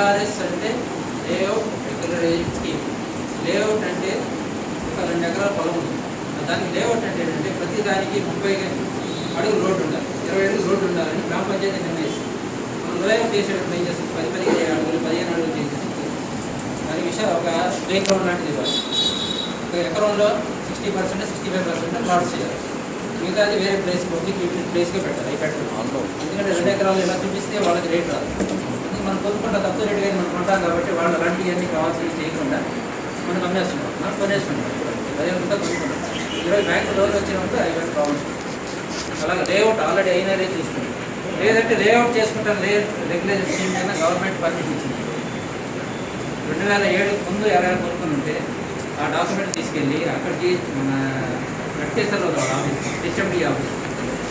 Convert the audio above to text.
LRS అంటే layout regularisation scheme. Layout అంటే ఒక 2 ఎకరాల పొలం ఉంది. దానికి లేఅవుట్ అంటే ఏంటంటే ప్రతి దానికి 30 అడుగులు రోడ్డు ఉండాలి, 20 అడుగులు రోడ్డు ఉండాలని గ్రామ పంచాయతీ నిర్ణయిస్తుంది. మనం లేఅవుట్ చేసేటప్పుడు ఏం చేస్తుంది, 10 అడుగులు 15 అడుగులు చేసేసి దాని విషయం ఒక ప్లే గ్రౌండ్ లాంటిది ఇవ్వాలి. ఒక ఎకరంలో 60% 65% ప్లాట్స్ చేయాలి. మిగతాది వేరే ప్లేస్ ప్లేస్గా పెట్టాలి. అవి పెట్టాలి. ఎందుకంటే 2 ఎకరాలు ఇలా చూపిస్తే వాళ్ళకి రేట్ రాదు. మనం కొనుక్కుంటా తక్కువ రేటు కానీ మనం కొంటాం కాబట్టి వాళ్ళు అలాంటివన్నీ కావాల్సినవి చేయకుండా మనం అమ్మేస్తున్నాం, మనం కొనేసుకుంటాం. అదే విధంగా కొనుక్కుంటాం. ఈరోజు బ్యాంకు లోన్ వచ్చినప్పుడు అవి ప్రాబ్లమ్స్. అలాగే లేఅవుట్ ఆల్రెడీ అయినదే చూసుకుంటాం. లేదంటే లేఅవుట్ చేసుకుంటాం రెగ్యులర్ స్కీమ్ కింద గవర్నమెంట్ పర్మిషన్ ఇచ్చింది. 2007 ముందు ఎవరైనా కొనుక్కొని ఉంటే ఆ డాక్యుమెంట్ తీసుకెళ్ళి అక్కడికి మన వెంకటేశ్వరరావు ఆఫీస్, HMD ఆఫీస్